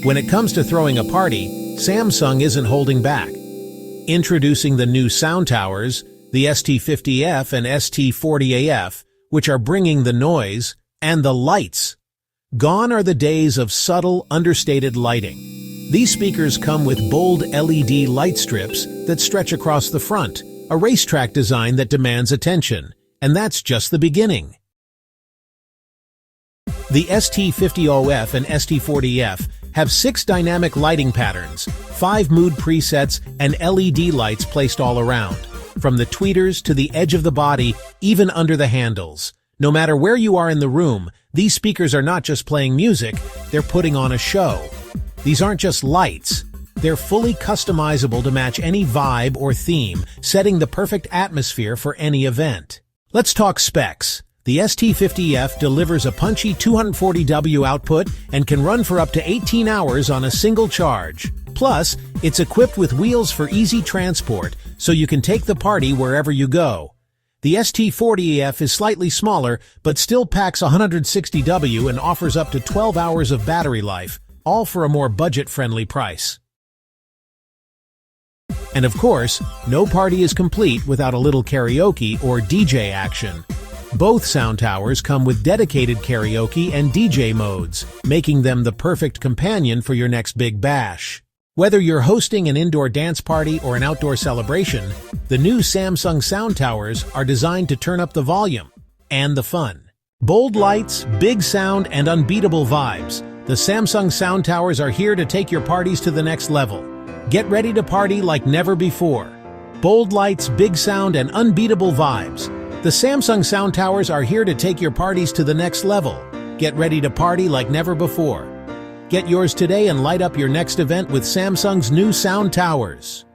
When it comes to throwing a party, Samsung isn't holding back. Introducing the new sound towers, the ST50F and ST40F, which are bringing the noise and the lights. Gone are the days of subtle, understated lighting. These speakers come with bold LED light strips that stretch across the front, a racetrack design that demands attention. And that's just the beginning. The ST50F and ST40F have 6 dynamic lighting patterns, 5 mood presets, and LED lights placed all around, from the tweeters to the edge of the body, even under the handles. No matter where you are in the room, these speakers are not just playing music, they're putting on a show. These aren't just lights. They're fully customizable to match any vibe or theme, setting the perfect atmosphere for any event. Let's talk specs. The ST50F delivers a punchy 240W output and can run for up to 18 hours on a single charge. Plus, it's equipped with wheels for easy transport, so you can take the party wherever you go. The ST40F is slightly smaller, but still packs 160W and offers up to 12 hours of battery life, all for a more budget-friendly price. And of course, no party is complete without a little karaoke or DJ action. Both sound towers come with dedicated karaoke and DJ modes, making them the perfect companion for your next big bash. Whether you're hosting an indoor dance party or an outdoor celebration, the new Samsung sound towers are designed to turn up the volume and the fun. Bold lights, big sound, and unbeatable vibes, the Samsung sound towers are here to take your parties to the next level. Get ready to party like never before. Bold lights, big sound, and unbeatable vibes. The Samsung sound towers are here to take your parties to the next level. Get ready to party like never before. Get yours today and light up your next event with Samsung's new sound towers.